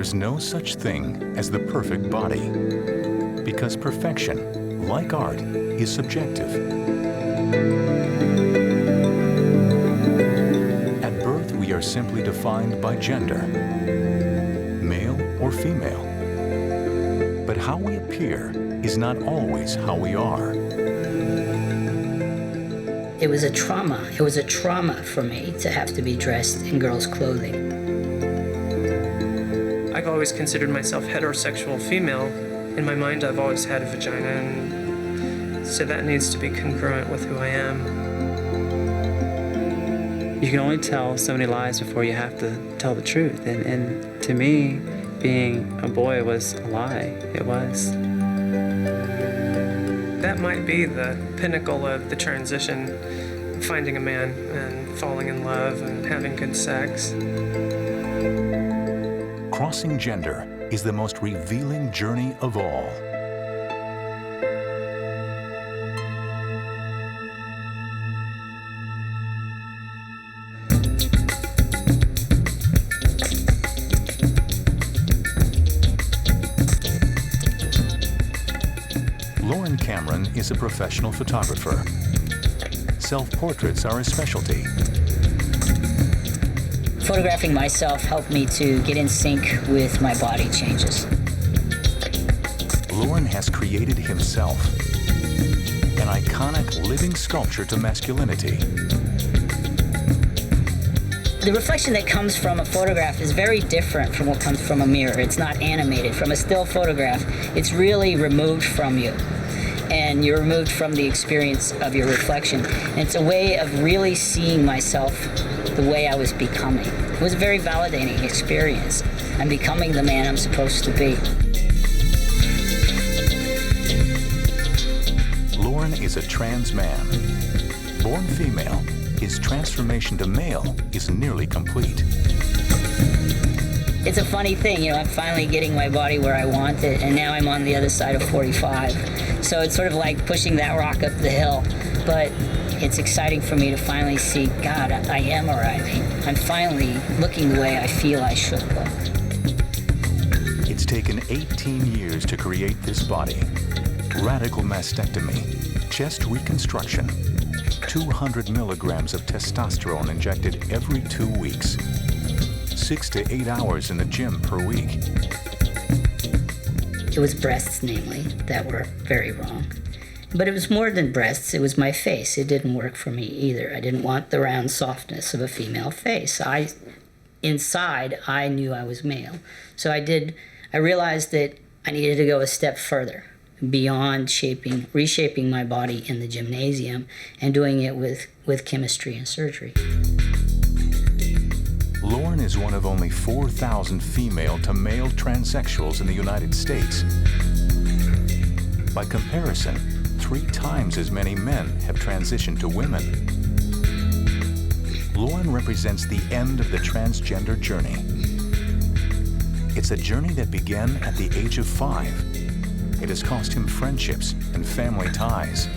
there's no such thing as the perfect body, because perfection, like art, is subjective. At birth, we are simply defined by gender, male or female. But how we appear is not always how we are. It was a trauma. It was a trauma for me to have to be dressed in girls' clothing. I've always considered myself heterosexual female. In my mind, I've always had a vagina, and so that needs to be congruent with who I am. You can only tell so many lies before you have to tell the truth. And to me, being a boy was a lie. It was. That might be the pinnacle of the transition, finding a man and falling in love and having good sex. Crossing gender is the most revealing journey of all. Cameron is a professional photographer. Self-portraits are his specialty. Photographing myself helped me to get in sync with my body changes. Lauren has created himself, an iconic living sculpture to masculinity. The reflection that comes from a photograph is very different from what comes from a mirror. It's not animated. From a still photograph, it's really removed from you. And you're removed from the experience of your reflection. And it's a way of really seeing myself the way I was becoming. It was a very validating experience. I'm becoming the man I'm supposed to be. Lauren is a trans man. Born female, his transformation to male is nearly complete. It's a funny thing, I'm finally getting my body where I want it, and now I'm on the other side of 45. So it's sort of like pushing that rock up the hill. But it's exciting for me to finally see, God, I am arriving. I'm finally looking the way I feel I should look. It's taken 18 years to create this body. Radical mastectomy, chest reconstruction, 200 milligrams of testosterone injected every 2 weeks, 6 to 8 hours in the gym per week. It was breasts, namely, that were very wrong. But it was more than breasts, it was my face. It didn't work for me either. I didn't want the round softness of a female face. Inside, I knew I was male. So I realized that I needed to go a step further, beyond reshaping my body in the gymnasium and doing it with chemistry and surgery. Lauren is one of only 4,000 female to male transsexuals in the United States. By comparison, 3 times as many men have transitioned to women. Lauren represents the end of the transgender journey. It's a journey that began at the age of 5. It has cost him friendships and family ties,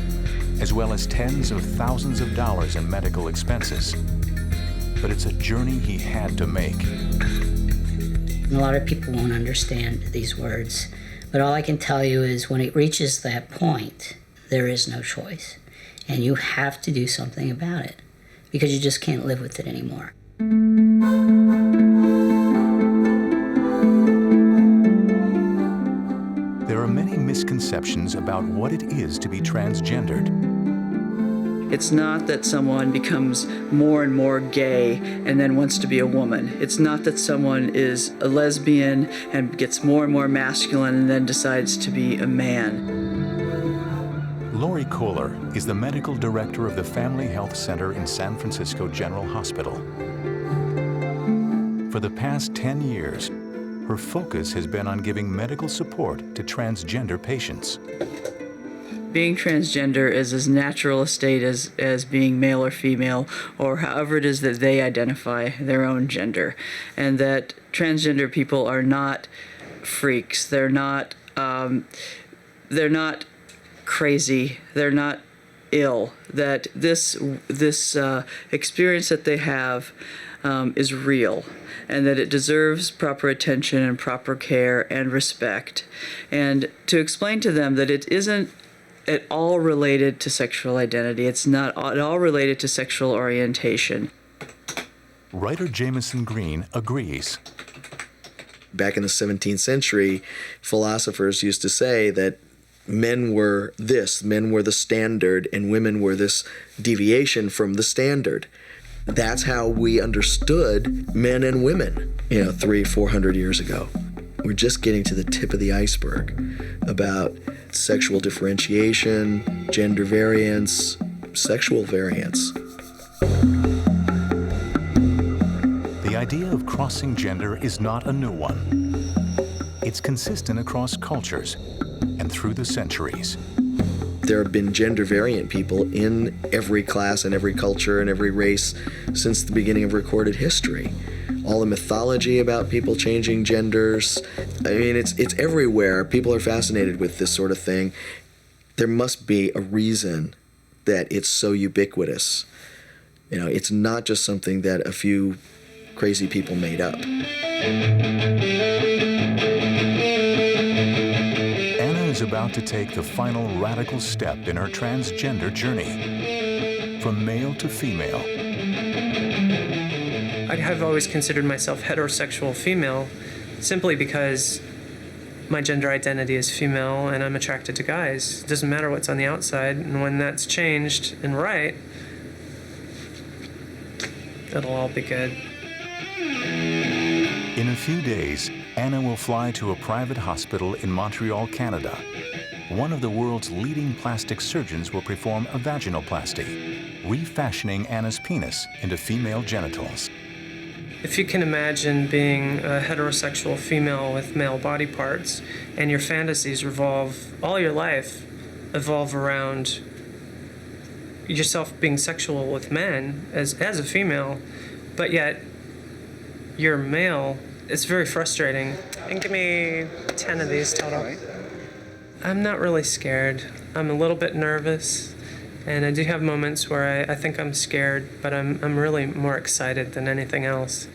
as well as tens of thousands of dollars in medical expenses. But it's a journey he had to make. A lot of people won't understand these words, but all I can tell you is when it reaches that point, there is no choice. And you have to do something about it, because you just can't live with it anymore. There are many misconceptions about what it is to be transgendered. It's not that someone becomes more and more gay and then wants to be a woman. It's not that someone is a lesbian and gets more and more masculine and then decides to be a man. Lori Kohler is the medical director of the Family Health Center in San Francisco General Hospital. For the past 10 years, her focus has been on giving medical support to transgender patients. Being transgender is as natural a state as being male or female, or however it is that they identify their own gender. And that transgender people are not freaks. They're not crazy. They're not ill. That this experience that they have is real, and that it deserves proper attention and proper care and respect. And to explain to them that it isn't at all related to sexual identity. It's not at all related to sexual orientation. Writer Jameson Green agrees. Back in the 17th century, philosophers used to say that men were the standard, and women were this deviation from the standard. That's how we understood men and women, 300-400 years ago. We're just getting to the tip of the iceberg about sexual differentiation, gender variance, sexual variance. The idea of crossing gender is not a new one. It's consistent across cultures and through the centuries. There have been gender variant people in every class and every culture and every race since the beginning of recorded history. All the mythology about people changing genders, it's everywhere. People are fascinated with this sort of thing. There must be a reason that it's so ubiquitous. It's not just something that a few crazy people made up. Anna is about to take the final radical step in her transgender journey, from male to female. I have always considered myself heterosexual female simply because my gender identity is female and I'm attracted to guys. It doesn't matter what's on the outside, and when that's changed and right, it'll all be good. In a few days, Anna will fly to a private hospital in Montreal, Canada. One of the world's leading plastic surgeons will perform a vaginoplasty, refashioning Anna's penis into female genitals. If you can imagine being a heterosexual female with male body parts, and your fantasies all your life evolve around yourself being sexual with men as a female, but yet you're male, it's very frustrating. And give me 10 of these total. I'm not really scared. I'm a little bit nervous, and I do have moments where I think I'm scared, but I'm really more excited than anything else.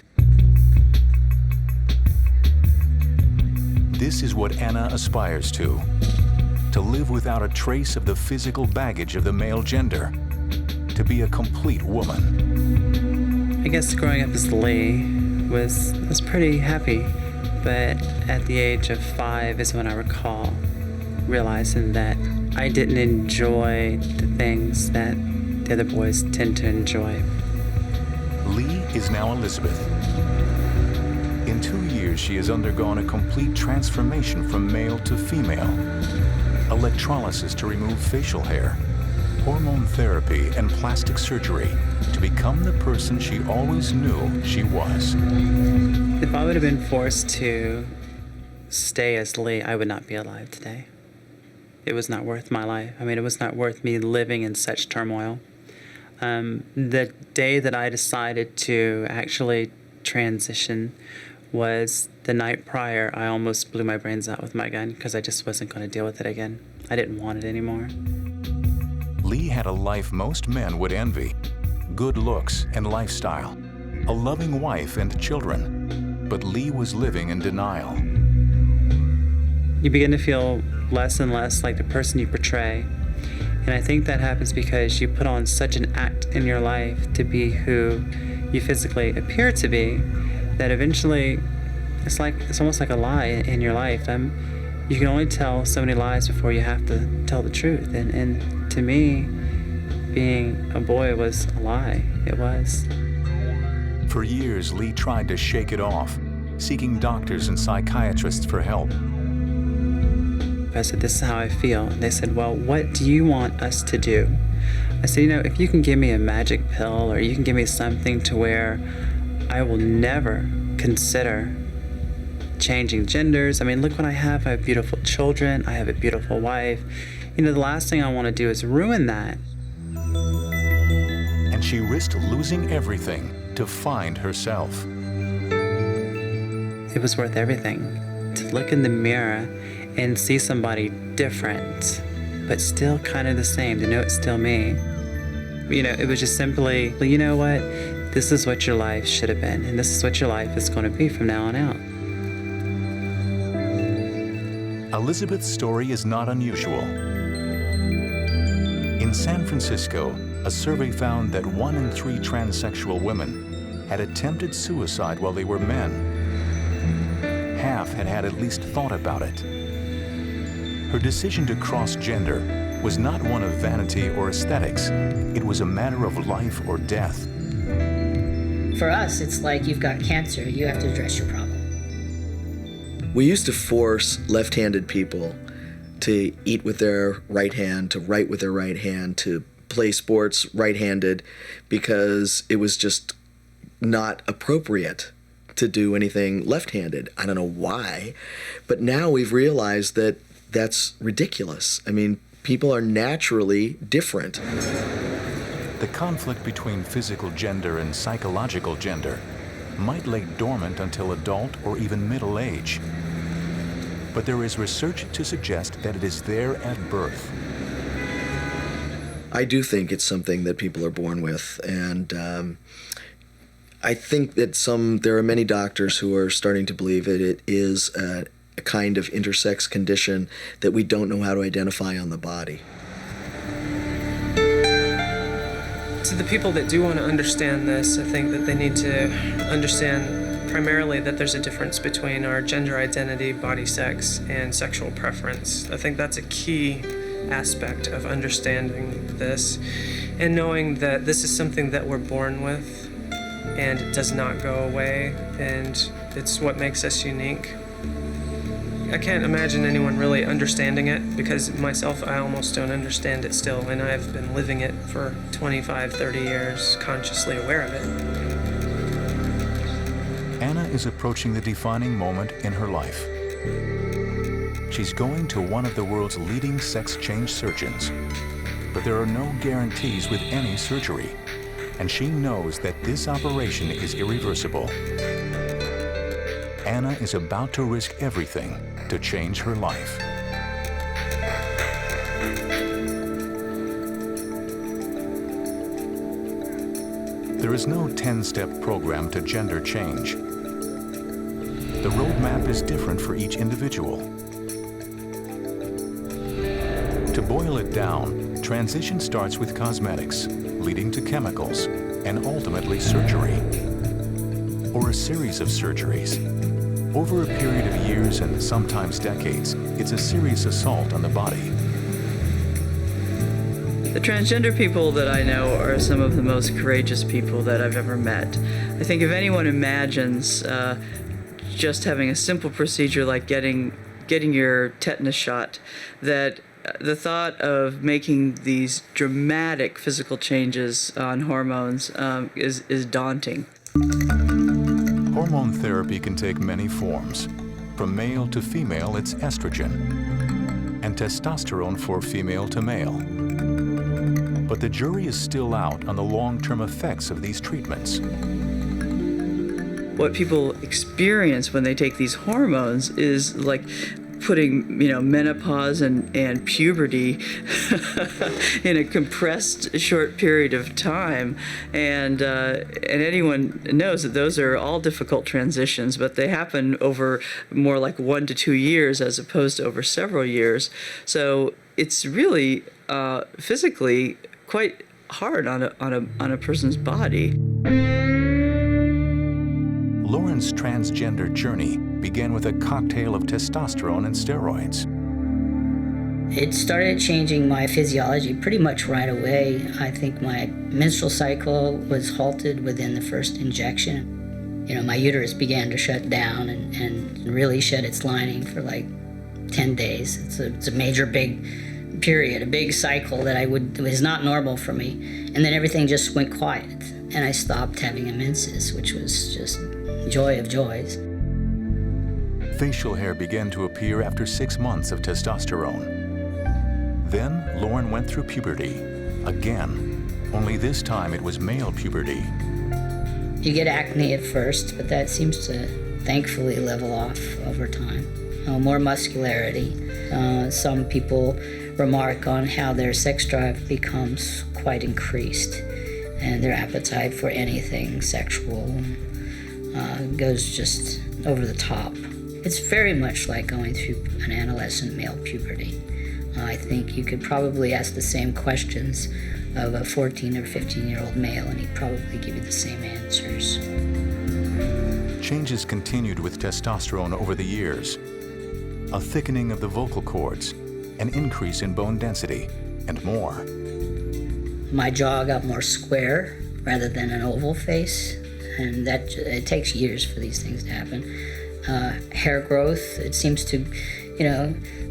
This is what Anna aspires to live without a trace of the physical baggage of the male gender, to be a complete woman. I guess growing up as Lee was pretty happy, but at the age of 5 is when I recall realizing that I didn't enjoy the things that the other boys tend to enjoy. Lee is now Elizabeth. In 2 years, she has undergone a complete transformation from male to female. Electrolysis to remove facial hair, hormone therapy, and plastic surgery to become the person she always knew she was. If I would have been forced to stay as Lee, I would not be alive today. It was not worth my life. It was not worth me living in such turmoil. The day that I decided to actually transition was the night prior. I almost blew my brains out with my gun because I just wasn't going to deal with it again. I didn't want it anymore. Lee had a life most men would envy. Good looks and lifestyle, a loving wife and children. But Lee was living in denial. You begin to feel less and less like the person you portray. And I think that happens because you put on such an act in your life to be who you physically appear to be, that eventually it's almost like a lie in your life. You can only tell so many lies before you have to tell the truth. And to me, being a boy was a lie. It was. For years, Lee tried to shake it off, seeking doctors and psychiatrists for help. I said, this is how I feel. And they said, well, what do you want us to do? I said, if you can give me a magic pill, or you can give me something to where I will never consider changing genders. Look what I have. I have beautiful children. I have a beautiful wife. The last thing I want to do is ruin that. And she risked losing everything to find herself. It was worth everything to look in the mirror and see somebody different, but still kind of the same, to know it's still me. It was just simply, well, you know what? this is what your life should have been, and this is what your life is going to be from now on out. Elizabeth's story is not unusual. In San Francisco, a survey found that 1 in 3 transsexual women had attempted suicide while they were men. Half had had at least thought about it. Her decision to cross gender was not one of vanity or aesthetics. It was a matter of life or death. For us, it's like you've got cancer, you have to address your problem. We used to force left-handed people to eat with their right hand, to write with their right hand, to play sports right-handed, because it was just not appropriate to do anything left-handed. I don't know why, but now we've realized that that's ridiculous. I mean, people are naturally different. The conflict between physical gender and psychological gender might lay dormant until adult or even middle age. But there is research to suggest that it is there at birth. I do think it's something that people are born with, and I think that there are many doctors who are starting to believe that it is a kind of intersex condition that we don't know how to identify on the body. To the people that do want to understand this, I think that they need to understand primarily that there's a difference between our gender identity, body sex, and sexual preference. I think that's a key aspect of understanding this, and knowing that this is something that we're born with and it does not go away, and it's what makes us unique. I can't imagine anyone really understanding it, because myself, I almost don't understand it still, and I've been living it for 25, 30 years, consciously aware of it. Anna is approaching the defining moment in her life. She's going to one of the world's leading sex change surgeons, but there are no guarantees with any surgery, and she knows that this operation is irreversible. Anna is about to risk everything to change her life. There is no 10-step program to gender change. The roadmap is different for each individual. To boil it down, transition starts with cosmetics, leading to chemicals, and ultimately surgery, or a series of surgeries. Over a period of years and sometimes decades, it's a serious assault on the body. The transgender people that I know are some of the most courageous people that I've ever met. I think if anyone imagines just having a simple procedure like getting your tetanus shot, that the thought of making these dramatic physical changes on hormones is daunting. Hormone therapy can take many forms. From male to female, it's estrogen, and testosterone for female to male. But the jury is still out on the long-term effects of these treatments. What people experience when they take these hormones is like putting, menopause and puberty in a compressed short period of time, and anyone knows that those are all difficult transitions, but they happen over more like 1 to 2 years as opposed to over several years. So it's really physically quite hard on a person's body. Lauren's transgender journey began with a cocktail of testosterone and steroids. It started changing my physiology pretty much right away. I think my menstrual cycle was halted within the first injection. My uterus began to shut down and really shed its lining for like 10 days. It's a major big period, a big cycle that was not normal for me. And then everything just went quiet, and I stopped having menses, which was just joy of joys. Facial hair began to appear after 6 months of testosterone. Then Lauren went through puberty again, only this time it was male puberty. You get acne at first, but that seems to thankfully level off over time. More muscularity. Some people remark on how their sex drive becomes quite increased. and their appetite for anything sexual goes just over the top. It's very much like going through an adolescent male puberty. I think you could probably ask the same questions of a 14 or 15-year-old male, and he'd probably give you the same answers. Changes continued with testosterone over the years. A thickening of the vocal cords, an increase in bone density, and more. My jaw got more square rather than an oval face, and that it takes years for these things to happen. Hair growth, it seems to,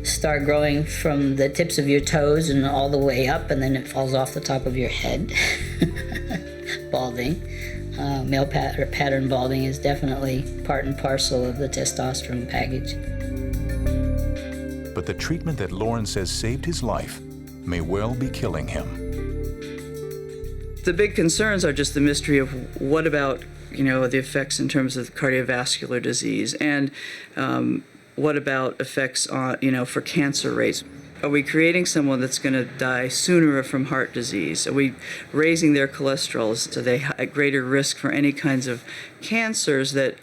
start growing from the tips of your toes and all the way up, and then it falls off the top of your head. Balding. Male pattern balding is definitely part and parcel of the testosterone package. But the treatment that Lauren says saved his life may well be killing him. The big concerns are just the mystery of what about, the effects in terms of cardiovascular disease, and what about effects on, for cancer rates. Are we creating someone that's going to die sooner from heart disease? Are we raising their cholesterol? So they at greater risk for any kinds of cancers that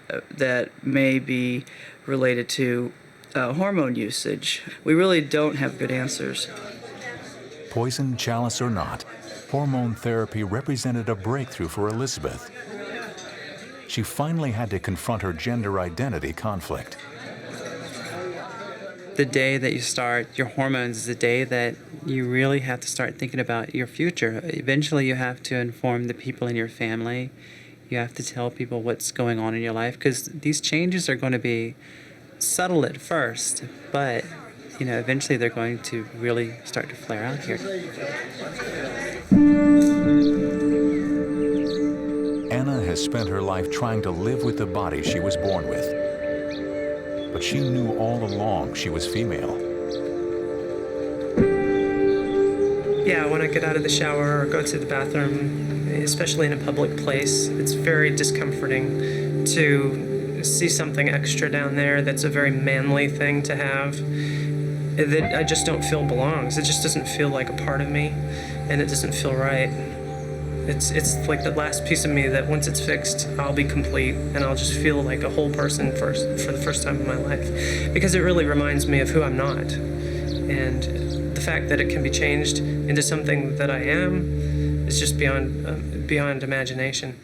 may be related to hormone usage? We really don't have good answers. Poison, chalice or not, hormone therapy represented a breakthrough for Elizabeth. She finally had to confront her gender identity conflict. The day that you start your hormones is the day that you really have to start thinking about your future. Eventually you have to inform the people in your family. You have to tell people what's going on in your life, because these changes are going to be subtle at first, but eventually they're going to really start to flare out here. Anna has spent her life trying to live with the body she was born with. But she knew all along she was female. Yeah, when I get out of the shower or go to the bathroom, especially in a public place, it's very discomforting to see something extra down there that's a very manly thing to have, that I just don't feel belongs. It just doesn't feel like a part of me, and it doesn't feel right. It's like the last piece of me that once it's fixed, I'll be complete, and I'll just feel like a whole person for the first time in my life, because it really reminds me of who I'm not. And the fact that it can be changed into something that I am is just beyond imagination.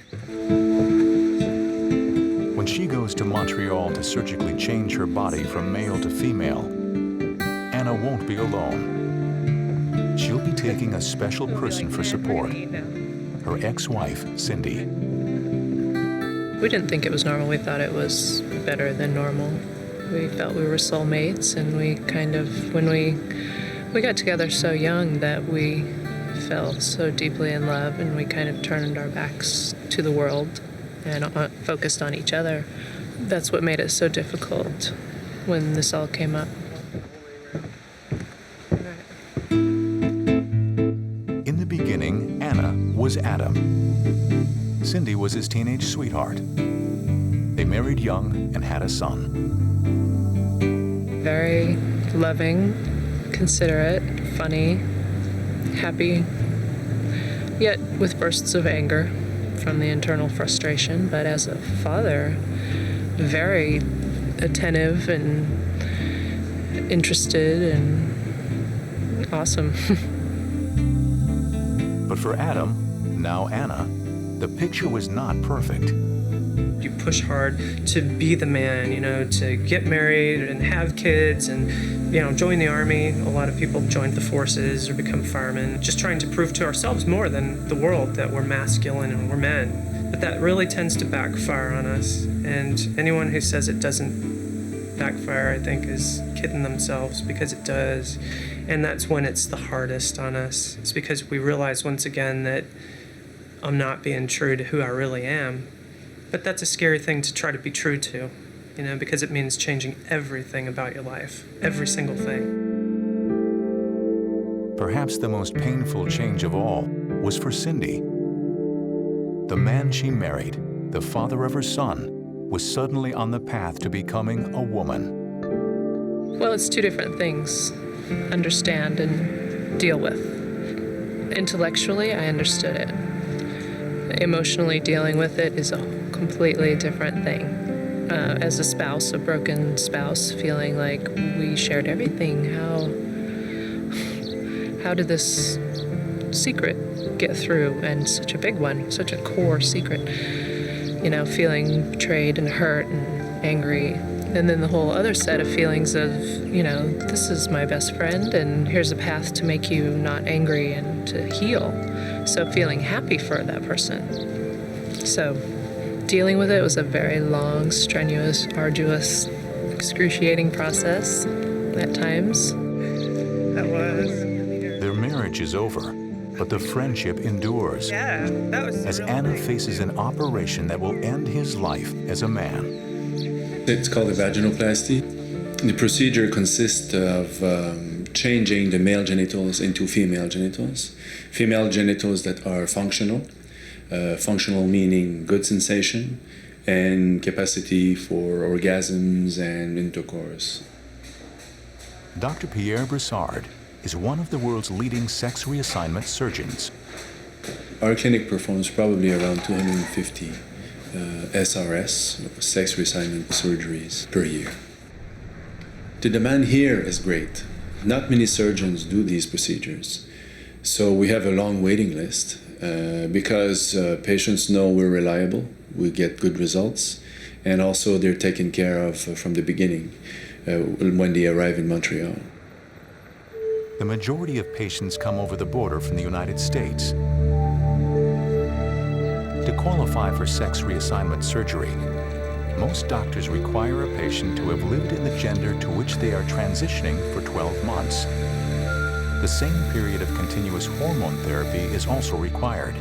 When she goes to Montreal to surgically change her body from male to female, Anna won't be alone. She'll be taking a special person for support. Her ex-wife, Cindy. We didn't think it was normal. We thought it was better than normal. We felt we were soulmates, and we kind of, when we got together so young that we fell so deeply in love, and we kind of turned our backs to the world and focused on each other. That's what made it so difficult when this all came up. In the beginning, Anna was Adam. Cindy was his teenage sweetheart. They married young and had a son. Very loving, considerate, funny, happy, yet with bursts of anger from the internal frustration. But as a father, very attentive and interested and awesome. But for Adam, now Anna, the picture was not perfect. You push hard to be the man, to get married and have kids and, join the army. A lot of people joined the forces or become firemen, just trying to prove to ourselves more than the world that we're masculine and we're men. But that really tends to backfire on us. And anyone who says it doesn't backfire, I think, is kidding themselves, because it does. And that's when it's the hardest on us. It's because we realize once again that I'm not being true to who I really am. But that's a scary thing to try to be true to, because it means changing everything about your life, every single thing. Perhaps the most painful change of all was for Cindy. The man she married, the father of her son, was suddenly on the path to becoming a woman. Well, it's two different things. Understand and deal with. Intellectually, I understood it. emotionally dealing with it is a completely different thing. As a spouse, a broken spouse, feeling like we shared everything, how did this secret get through, and such a big one, such a core secret, feeling betrayed and hurt and angry. And then the whole other set of feelings of, this is my best friend and here's a path to make you not angry and to heal. So feeling happy for that person. So dealing with it was a very long, strenuous, arduous, excruciating process at times. That was. Their marriage is over, but the friendship endures. Yeah, that was. As Anna faces an operation that will end his life as a man. It's called a vaginoplasty. The procedure consists of changing the male genitals into female genitals. Female genitals that are functional. Functional meaning good sensation and capacity for orgasms and intercourse. Dr. Pierre Broussard is one of the world's leading sex reassignment surgeons. Our clinic performs probably around 250 SRS, sex reassignment surgeries, per year. The demand here is great. Not many surgeons do these procedures. So we have a long waiting list because patients know we're reliable, we get good results, and also they're taken care of from the beginning when they arrive in Montreal. The majority of patients come over the border from the United States. To qualify for sex reassignment surgery, most doctors require a patient to have lived in the gender to which they are transitioning for 12 months. The same period of continuous hormone therapy is also required,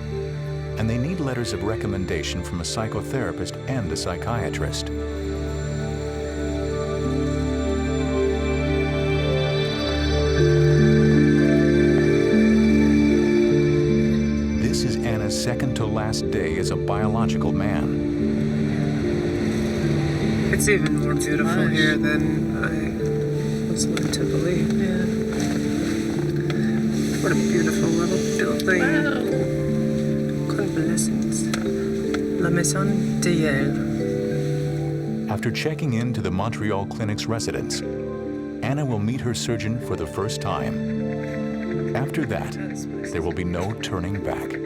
and they need letters of recommendation from a psychotherapist and a psychiatrist. This is Anna's second to last day as a biological man. It's even more beautiful here than I was led to believe. Yeah. What a beautiful little building. Wow. Convalescence. La Maison de Yale. After checking in to the Montreal Clinic's residence, Anna will meet her surgeon for the first time. After that, there will be no turning back.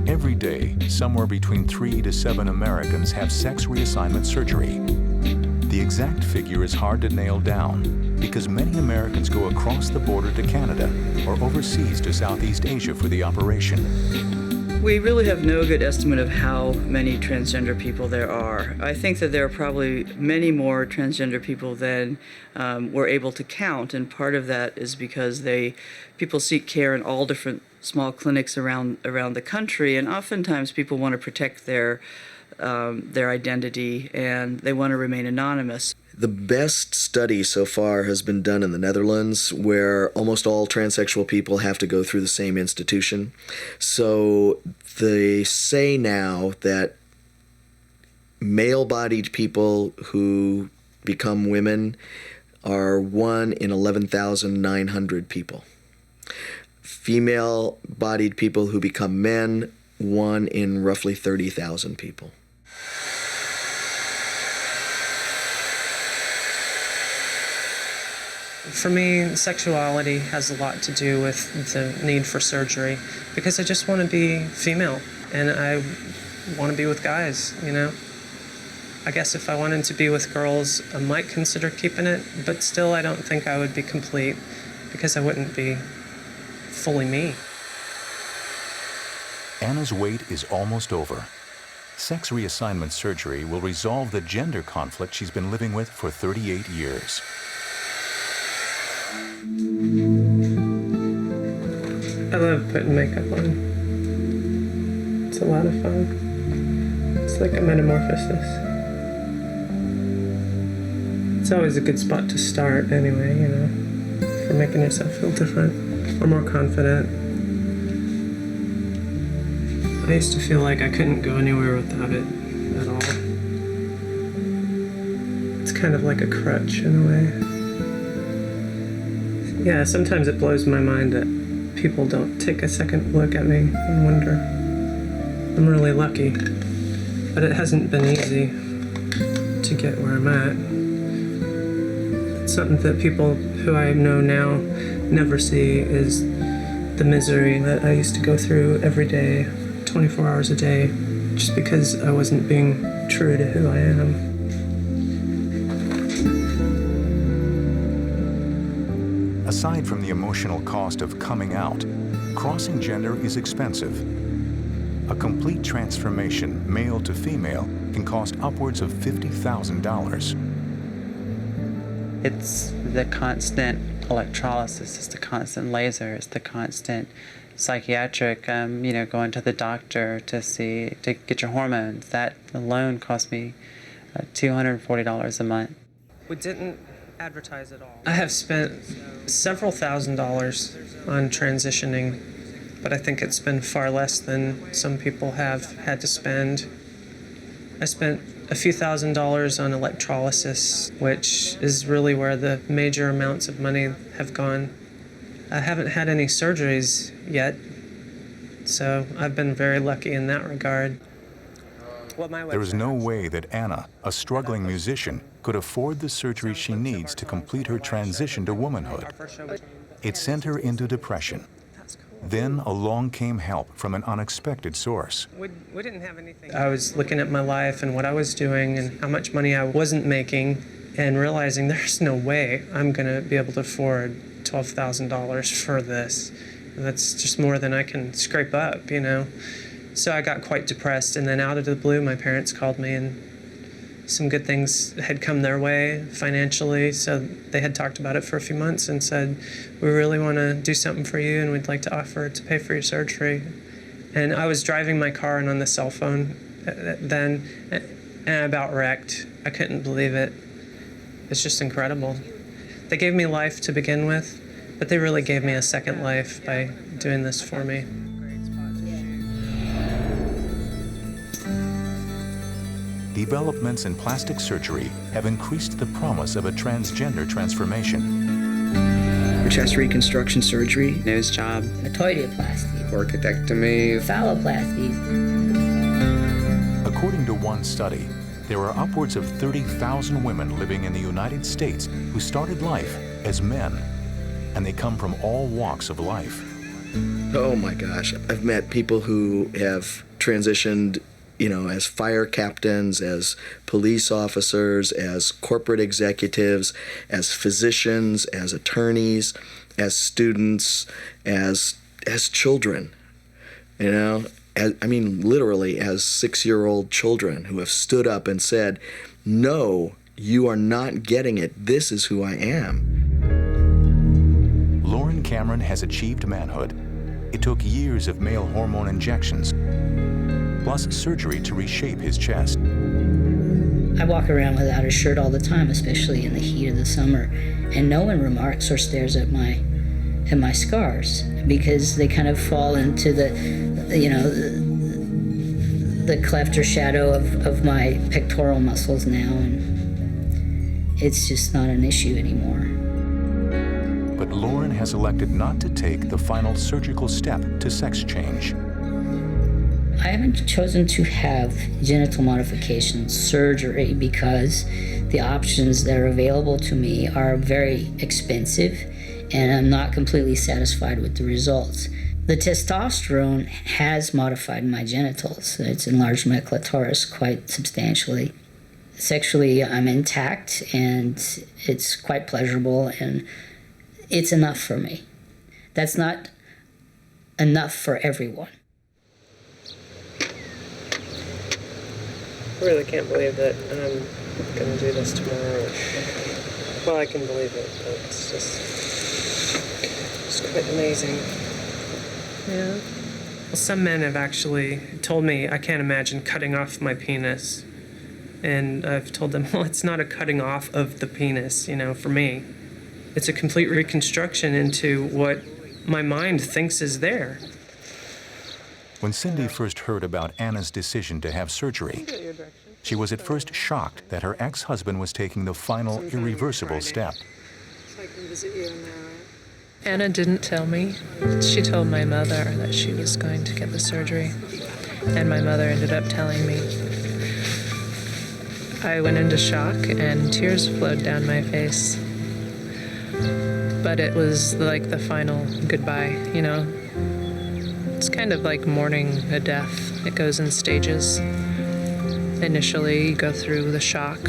Every day, somewhere between 3 to 7 Americans have sex reassignment surgery. The exact figure is hard to nail down because many Americans go across the border to Canada or overseas to Southeast Asia for the operation. We really have no good estimate of how many transgender people there are. I think that there are probably many more transgender people than we're able to count, and part of that is because people seek care in all different small clinics around the country, and oftentimes people want to protect their identity and they want to remain anonymous. The best study so far has been done in the Netherlands, where almost all transsexual people have to go through the same institution. So they say now that male-bodied people who become women are 1 in 11,900 people. Female-bodied people who become men, 1 in roughly 30,000 people. For me, sexuality has a lot to do with the need for surgery because I just want to be female and I want to be with guys, I guess if I wanted to be with girls, I might consider keeping it, but still I don't think I would be complete because I wouldn't be fully me. Anna's wait is almost over. Sex reassignment surgery will resolve the gender conflict she's been living with for 38 years. I love putting makeup on. It's a lot of fun. It's like a metamorphosis. It's always a good spot to start anyway, for making yourself feel different or more confident. I used to feel like I couldn't go anywhere without it at all. It's kind of like a crutch in a way. Yeah, sometimes it blows my mind that people don't take a second look at me and wonder. I'm really lucky, but it hasn't been easy to get where I'm at. It's something that people who I know now never see is the misery that I used to go through every day, 24 hours a day, just because I wasn't being true to who I am. Aside from the emotional cost of coming out, crossing gender is expensive. A complete transformation, male to female, can cost upwards of $50,000. It's the constant electrolysis, it's the constant laser, it's the constant psychiatric, going to the doctor to get your hormones. That alone cost me $240 a month. We didn't advertise at all. I have spent several $1,000s on transitioning, but I think it's been far less than some people have had to spend. I spent a few $1,000s on electrolysis, which is really where the major amounts of money have gone. I haven't had any surgeries yet, so I've been very lucky in that regard. There is no way that Anna, a struggling musician, could afford the surgery she needs to complete her transition to womanhood. It sent her into depression. Then along came help from an unexpected source. We didn't have anything. I was looking at my life and what I was doing and how much money I wasn't making and realizing there's no way I'm going to be able to afford $12,000 for this. That's just more than I can scrape up, So I got quite depressed, and then out of the blue, my parents called me, and some good things had come their way financially, so they had talked about it for a few months and said, we really want to do something for you, and we'd like to offer to pay for your surgery. And I was driving my car and on the cell phone then, and I about wrecked. I couldn't believe it. It's just incredible. They gave me life to begin with, but they really gave me a second life by doing this for me. Developments in plastic surgery have increased the promise of a transgender transformation. Chest reconstruction surgery, Nose job, Metoidioplasty, orchidectomy, phalloplasty. According to one study, there are upwards of 30,000 women living in the United States who started life as men, and they come from all walks of life. Oh my gosh, I've met people who have transitioned as fire captains, as police officers, as corporate executives, as physicians, as attorneys, as students, as children, literally as 6-year-old children who have stood up and said, no, you are not getting it. This is who I am. Lauren Cameron has achieved manhood. It took years of male hormone injections, plus surgery to reshape his chest. I walk around without a shirt all the time, especially in the heat of the summer, and no one remarks or stares at my scars because they kind of fall into the cleft or shadow of my pectoral muscles now, and it's just not an issue anymore. But Lauren has elected not to take the final surgical step to sex change. I haven't chosen to have genital modification surgery because the options that are available to me are very expensive, and I'm not completely satisfied with the results. The testosterone has modified my genitals. It's enlarged my clitoris quite substantially. Sexually, I'm intact, and it's quite pleasurable, and it's enough for me. That's not enough for everyone. I really can't believe that I'm going to do this tomorrow. Well, I can believe it, but it's quite amazing. Yeah. Well, some men have actually told me I can't imagine cutting off my penis. And I've told them, well, it's not a cutting off of the penis, for me. It's a complete reconstruction into what my mind thinks is there. When Cindy first heard about Anna's decision to have surgery, she was at first shocked that her ex-husband was taking the final irreversible step. So I can visit you in there, right? Anna didn't tell me. She told my mother that she was going to get the surgery, and my mother ended up telling me. I went into shock and tears flowed down my face. But it was like the final goodbye, you know. It's kind of like mourning a death. It goes in stages. Initially, you go through the shock,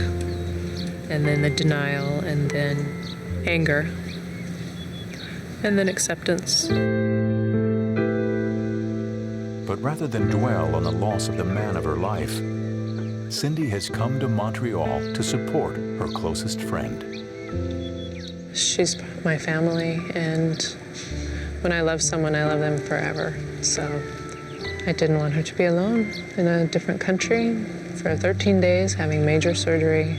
and then the denial, and then anger, and then acceptance. But rather than dwell on the loss of the man of her life, Cindy has come to Montreal to support her closest friend. She's my family, and when I love someone, I love them forever. So I didn't want her to be alone in a different country for 13 days, having major surgery,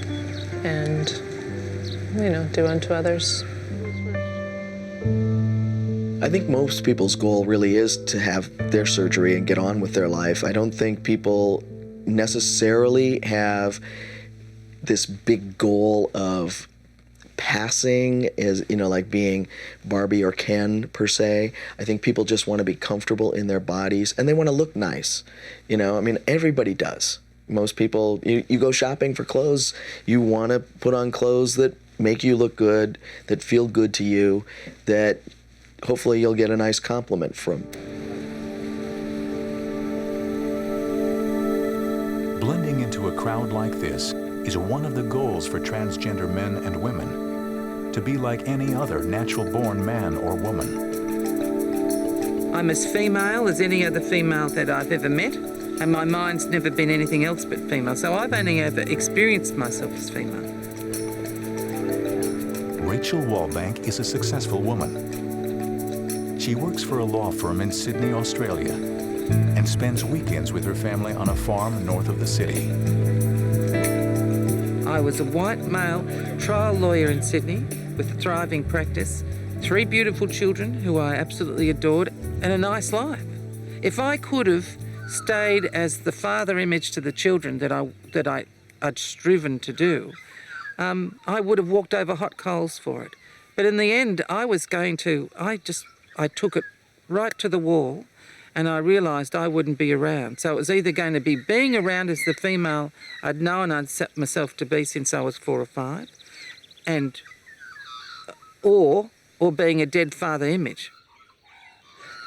and, you know, do unto others. I think most people's goal really is to have their surgery and get on with their life. I don't think people necessarily have this big goal of passing as, you know, like being Barbie or Ken per se. I think people just want to be comfortable in their bodies and they want to look nice. You know, I mean, everybody does. Most people, you go shopping for clothes, you want to put on clothes that make you look good, that feel good to you, that hopefully you'll get a nice compliment from. Blending into a crowd like this is one of the goals for transgender men and women, to be like any other natural-born man or woman. I'm as female as any other female that I've ever met, and my mind's never been anything else but female, so I've only ever experienced myself as female. Rachel Wallbank is a successful woman. She works for a law firm in Sydney, Australia, and spends weekends with her family on a farm north of the city. I was a white male trial lawyer in Sydney with a thriving practice, 3 beautiful children who I absolutely adored, and a nice life. If I could have stayed as the father image to the children that I'd striven to do, I would have walked over hot coals for it. But in the end, I took it right to the wall, and I realised I wouldn't be around. So it was either going to be being around as the female I'd known I'd set myself to be since I was 4 or 5, and or being a dead father image.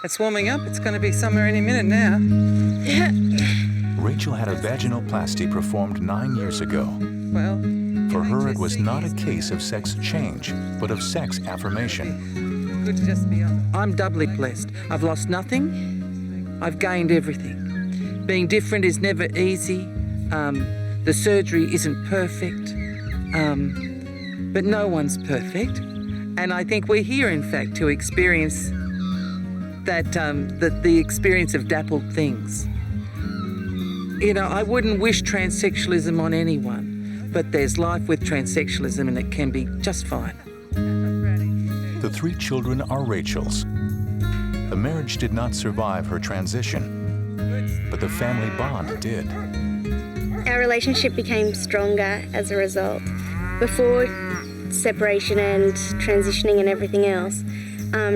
It's warming up. It's going to be summer any minute now. Rachel had a vaginoplasty performed 9 years ago. Well, for her, it was not a case of sex change, but of sex affirmation. Good to just be honest. I'm doubly blessed. I've lost nothing. I've gained everything. Being different is never easy. The surgery isn't perfect. But no one's perfect. And I think we're here, in fact, to experience the experience of dappled things. You know, I wouldn't wish transsexualism on anyone, but there's life with transsexualism and it can be just fine. The 3 children are Rachel's. The marriage did not survive her transition, but the family bond did. Our relationship became stronger as a result. Before separation and transitioning and everything else,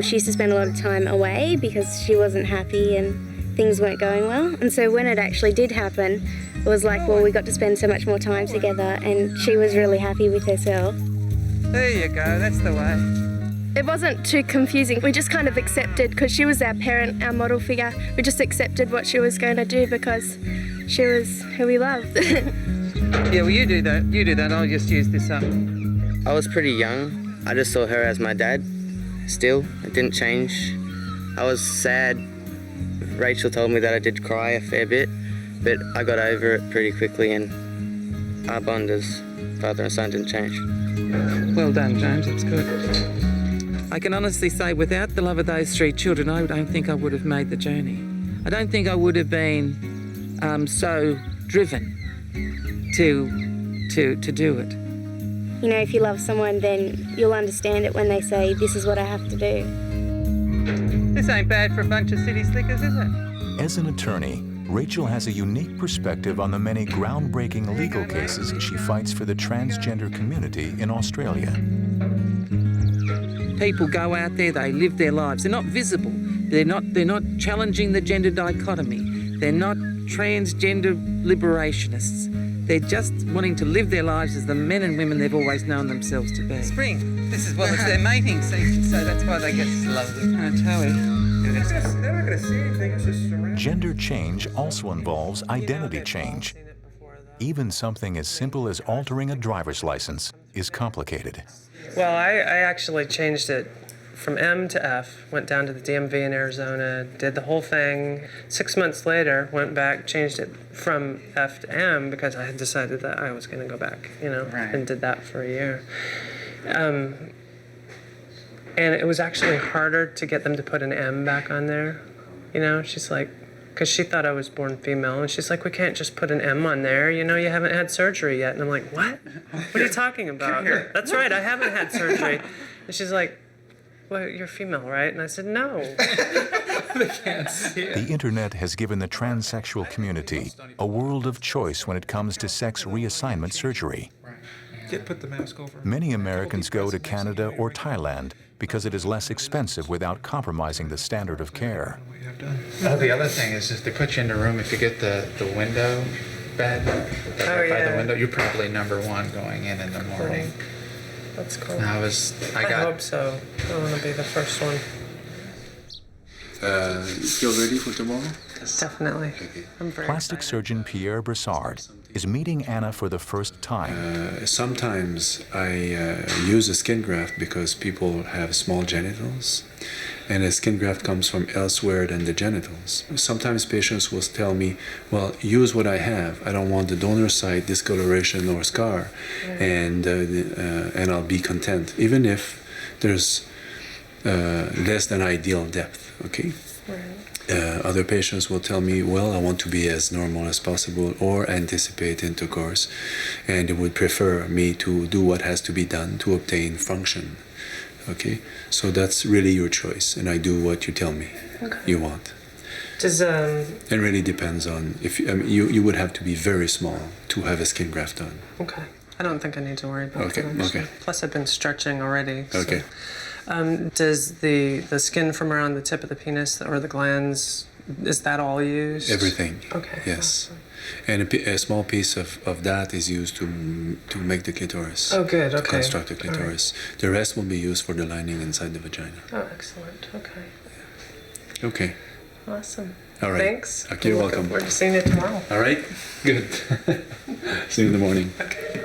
she used to spend a lot of time away because she wasn't happy and things weren't going well. And so when it actually did happen, it was like, well, we got to spend so much more time together, and she was really happy with herself. There you go, that's the way. It wasn't too confusing. We just kind of accepted, because she was our parent, our model figure, we just accepted what she was going to do because she was who we loved. Yeah, well, you do that. I'll just use this up. I was pretty young. I just saw her as my dad. Still, it didn't change. I was sad. Rachel told me that I did cry a fair bit, but I got over it pretty quickly, and our bond as father and son didn't change. Well done, James, that's good. I can honestly say without the love of those 3 children, I don't think I would have made the journey. I don't think I would have been so driven to do it. You know, if you love someone, then you'll understand it when they say, this is what I have to do. This ain't bad for a bunch of city slickers, is it? As an attorney, Rachel has a unique perspective on the many groundbreaking legal cases she fights for the transgender community in Australia. people go out there, they live their lives. They're not visible. They're not challenging the gender dichotomy. They're not transgender liberationists. They're just wanting to live their lives as the men and women they've always known themselves to be. Spring. This is, well, it's their mating season, so that's why they get slowly. They're not going to see anything. It's just around. Gender change also involves identity change. Even something as simple as altering a driver's license is complicated. Well, I actually changed it from M to F, went down to the DMV in Arizona, did the whole thing. 6 months later, went back, changed it from F to M because I had decided that I was going to go back, and did that for a year. And it was actually harder to get them to put an M back on there. She's like, because she thought I was born female, and she's like, we can't just put an M on there, you haven't had surgery yet. And I'm like, what? What are you talking about? That's right, I haven't had surgery. And she's like, well, you're female, right? And I said, no. They can't see it. The internet has given the transsexual community a world of choice when it comes to sex reassignment surgery. Put the mask over. Many Americans go to Canada or Thailand because it is less expensive without compromising the standard of care. Oh, the other thing is they put you in the room, if you get the window bed by the window, you're probably number one going in the morning. That's cool. I hope so. I want to be the first one. You feel ready for tomorrow? Definitely. I'm very Plastic surgeon Pierre Brassard is meeting Anna for the first time. Sometimes I use a skin graft because people have small genitals, and a skin graft comes from elsewhere than the genitals. Sometimes patients will tell me, well, use what I have. I don't want the donor site discoloration or scar, and I'll be content, even if there's less than ideal depth, okay? Other patients will tell me, well, I want to be as normal as possible or anticipate intercourse, and they would prefer me to do what has to be done to obtain function. Okay, so that's really your choice, and I do what you tell me you want. Does It really depends on if you would have to be very small to have a skin graft done. Okay, I don't think I need to worry about that. Okay. Plus, I've been stretching already. Okay. So. Does the skin from around the tip of the penis or the glands, is that all used? Everything. Okay. Yes. And a small piece of that is used to make the clitoris. Oh, good. Okay. To construct the clitoris. Right. The rest will be used for the lining inside the vagina. Oh, excellent. Okay. Okay. Awesome. All right. Thanks. Okay, you're welcome. Looking forward to seeing you tomorrow. All right. Good. See you in the morning. Okay.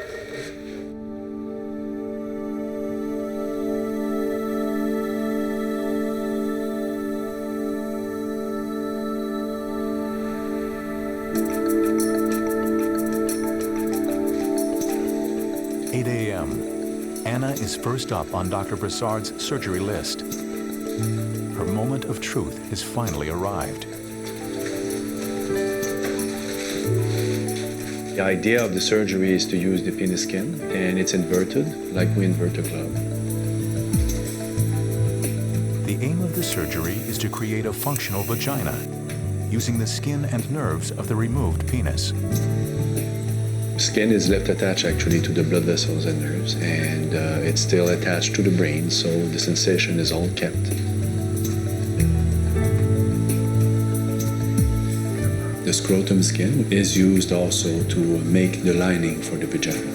8 a.m. Anna is first up on Dr. Brassard's surgery list. Her moment of truth has finally arrived. The idea of the surgery is to use the penis skin, and it's inverted, like we invert a glove. The aim of the surgery is to create a functional vagina, using the skin and nerves of the removed penis. Skin is left attached actually to the blood vessels and nerves, and it's still attached to the brain, so the sensation is all kept. The scrotum skin is used also to make the lining for the vagina.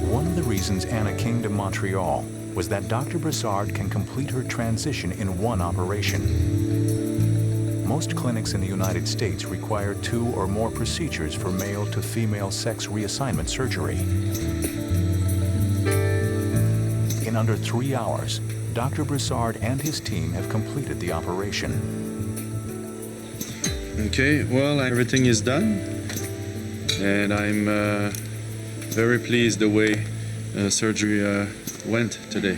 One of the reasons Anna came to Montreal was that Dr. Brassard can complete her transition in one operation. Most clinics in the United States require 2 or more procedures for male to female sex reassignment surgery. In under 3 hours, Dr. Brassard and his team have completed the operation. Okay, well, everything is done, and I'm very pleased the way surgery went today.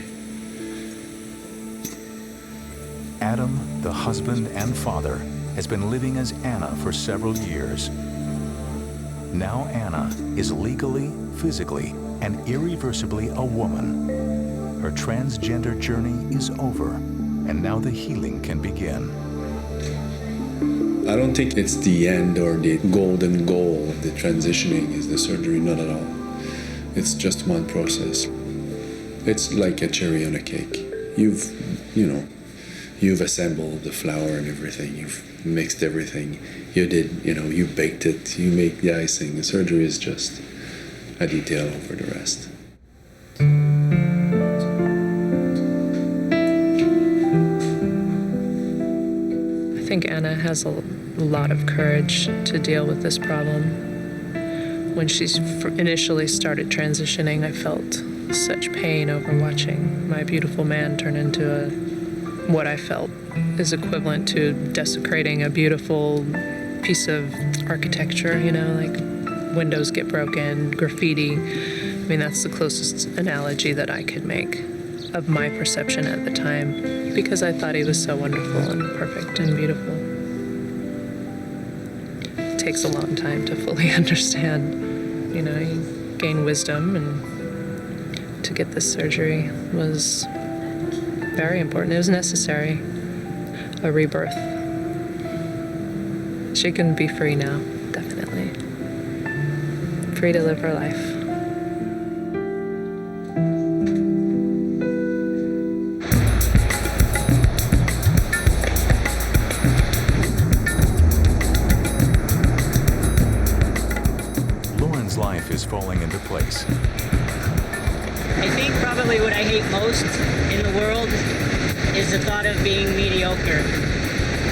Adam, the husband and father, has been living as Anna for several years. Now Anna is legally, physically, and irreversibly a woman. Her transgender journey is over, and now the healing can begin. I don't think it's the end or the golden goal of the transitioning is the surgery, not at all. It's just one process. It's like a cherry on a cake. You've assembled the flour and everything. You've mixed everything. You did, you baked it. You make the icing. The surgery is just a detail over the rest. I think Anna has a lot of courage to deal with this problem. When she initially started transitioning, I felt such pain over watching my beautiful man turn into what I felt is equivalent to desecrating a beautiful piece of architecture, like windows get broken, graffiti. I mean, that's the closest analogy that I could make of my perception at the time, because I thought he was so wonderful and perfect and beautiful. It takes a long time to fully understand. You gain wisdom, and to get this surgery was very important. It was necessary. A rebirth. She can be free now, definitely. Free to live her life. Lauren's life is falling into place. I think probably what I hate most in the world is the thought of being mediocre.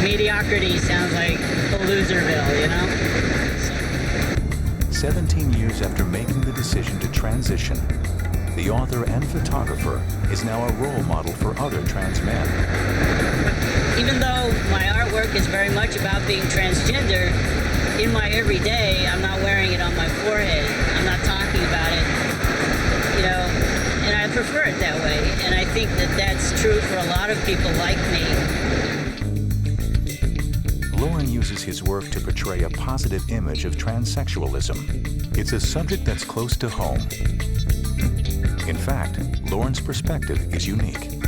Mediocrity sounds like a loserville, 17 years after making the decision to transition, the author and photographer is now a role model for other trans men. Even though my artwork is very much about being transgender, in my everyday, I'm not wearing it on my forehead. I'm not talking about it, and I prefer it that way. And I think that that's true for a lot of people like me. Lauren uses his work to portray a positive image of transsexualism. It's a subject that's close to home. In fact, Lauren's perspective is unique.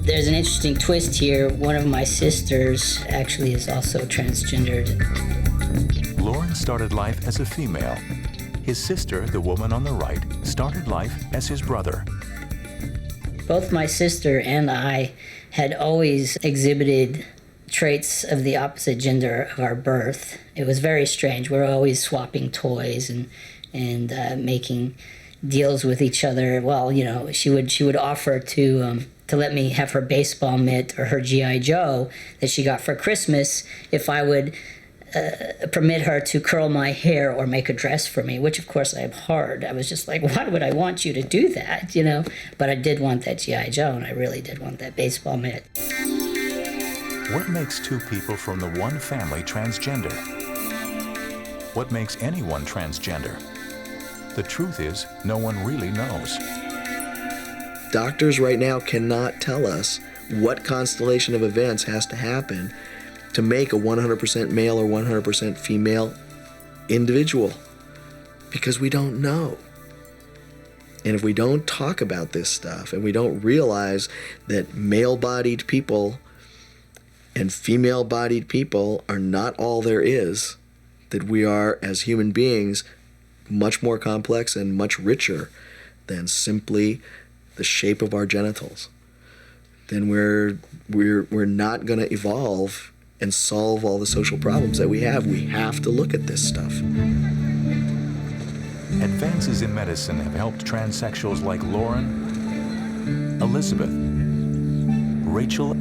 There's an interesting twist here. One of my sisters actually is also transgendered. Lauren started life as a female. His sister, the woman on the right, started life as his brother. Both my sister and I had always exhibited traits of the opposite gender of our birth. It was very strange. We were always swapping toys and making deals with each other. Well, she would offer to let me have her baseball mitt or her G.I. Joe that she got for Christmas if I would permit her to curl my hair or make a dress for me, which of course I abhorred. I was just like, why would I want you to do that, But I did want that G.I. Joe, and I really did want that baseball mitt. What makes two people from the one family transgender? What makes anyone transgender? The truth is, no one really knows. Doctors right now cannot tell us what constellation of events has to happen to make a 100% male or 100% female individual, because we don't know. And if we don't talk about this stuff and we don't realize that male-bodied people and female-bodied people are not all there is, that we are, as human beings, much more complex and much richer than simply the shape of our genitals, then we're not going to evolve and solve all the social problems that we have. We have to look at this stuff. Advances in medicine have helped transsexuals like Lauren, Elizabeth, Rachel,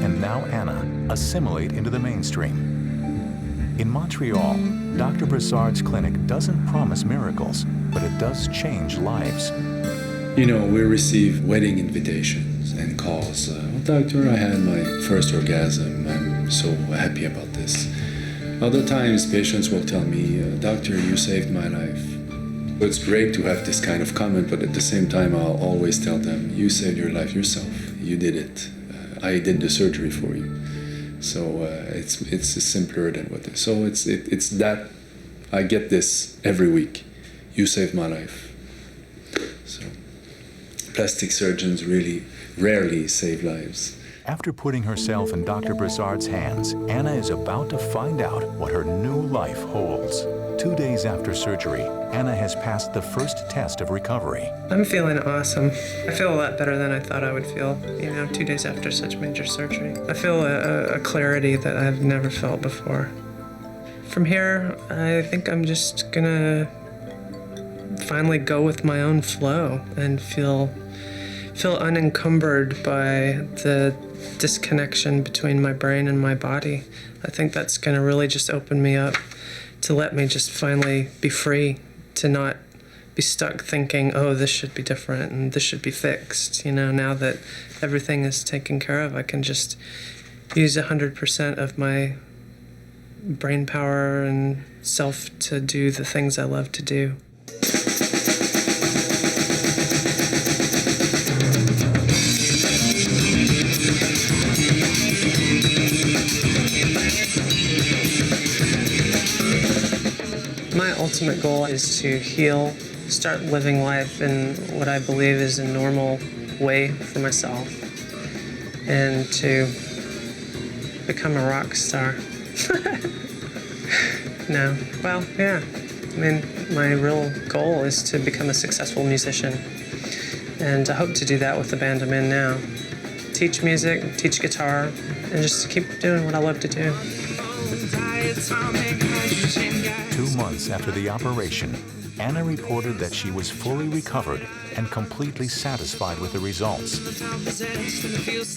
and now Anna assimilate into the mainstream. In Montreal, Dr. Brassard's clinic doesn't promise miracles, but it does change lives. We receive wedding invitations and calls. Doctor, I had my first orgasm. I'm so happy about this. Other times, patients will tell me, Doctor, you saved my life. It's great to have this kind of comment, but at the same time, I'll always tell them, you saved your life yourself. You did it. I did the surgery for you. So it's simpler than what it is. So it's that I get this every week. You saved my life. So plastic surgeons really rarely save lives. After putting herself in Dr. Broussard's hands, Anna is about to find out what her new life holds. 2 days after surgery, Anna has passed the first test of recovery. I'm feeling awesome. I feel a lot better than I thought I would feel, 2 days after such major surgery. I feel a clarity that I've never felt before. From here, I think I'm just gonna finally go with my own flow and feel unencumbered by the disconnection between my brain and my body. I think that's gonna really just open me up to let me just finally be free, to not be stuck thinking, oh, this should be different and this should be fixed. Now that everything is taken care of, I can just use 100% of my brain power and self to do the things I love to do. My ultimate goal is to heal, start living life in what I believe is a normal way for myself, and to become a rock star. No, well, yeah. My real goal is to become a successful musician, and I hope to do that with the band I'm in now. Teach music, teach guitar, and just keep doing what I love to do. 2 months after the operation, Anna reported that she was fully recovered and completely satisfied with the results.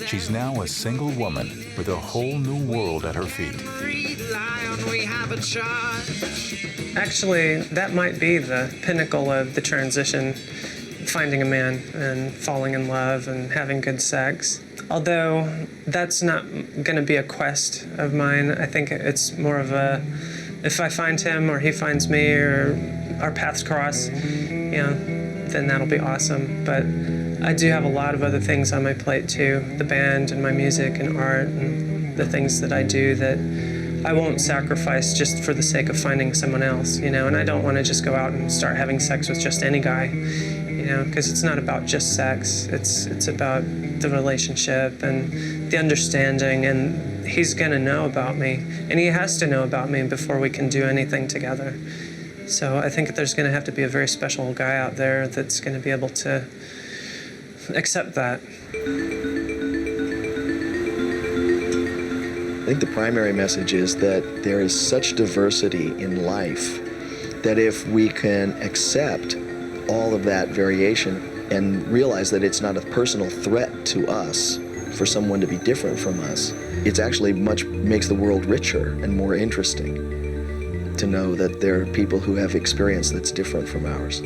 She's now a single woman with a whole new world at her feet. Actually, that might be the pinnacle of the transition, finding a man and falling in love and having good sex. Although that's not going to be a quest of mine. I think it's more of a, if I find him or he finds me or our paths cross, then that'll be awesome. But I do have a lot of other things on my plate too, the band and my music and art and the things that I do that I won't sacrifice just for the sake of finding someone else, and I don't want to just go out and start having sex with just any guy, because it's not about just sex. It's about the relationship and the understanding, and he's gonna know about me, and he has to know about me before we can do anything together. So I think there's gonna have to be a very special guy out there that's gonna be able to accept that. I think the primary message is that there is such diversity in life that if we can accept all of that variation and realize that it's not a personal threat to us for someone to be different from us, it's actually makes the world richer and more interesting to know that there are people who have experience that's different from ours.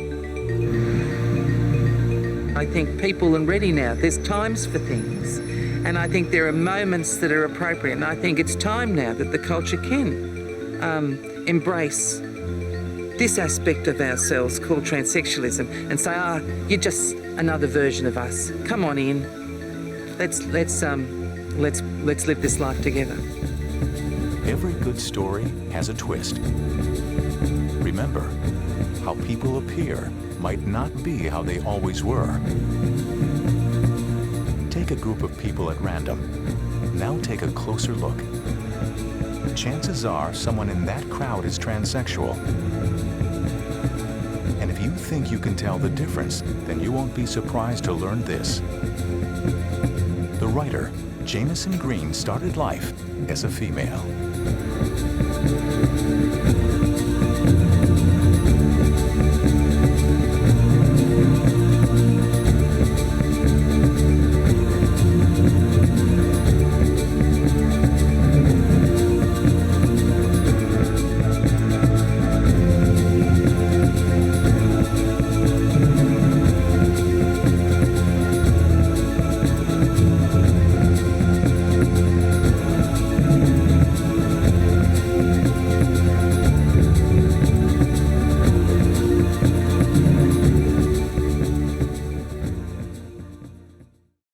I think people are ready now. There's times for things. And I think there are moments that are appropriate. And I think it's time now that the culture can embrace this aspect of ourselves called transsexualism and say, you're just another version of us. Come on in. Let's live this life together. Every good story has a twist. Remember, how people appear might not be how they always were. Take a group of people at random. Now take a closer look. Chances are someone in that crowd is transsexual. And if you think you can tell the difference, then you won't be surprised to learn this. The writer, Jameson Green, started life as a female.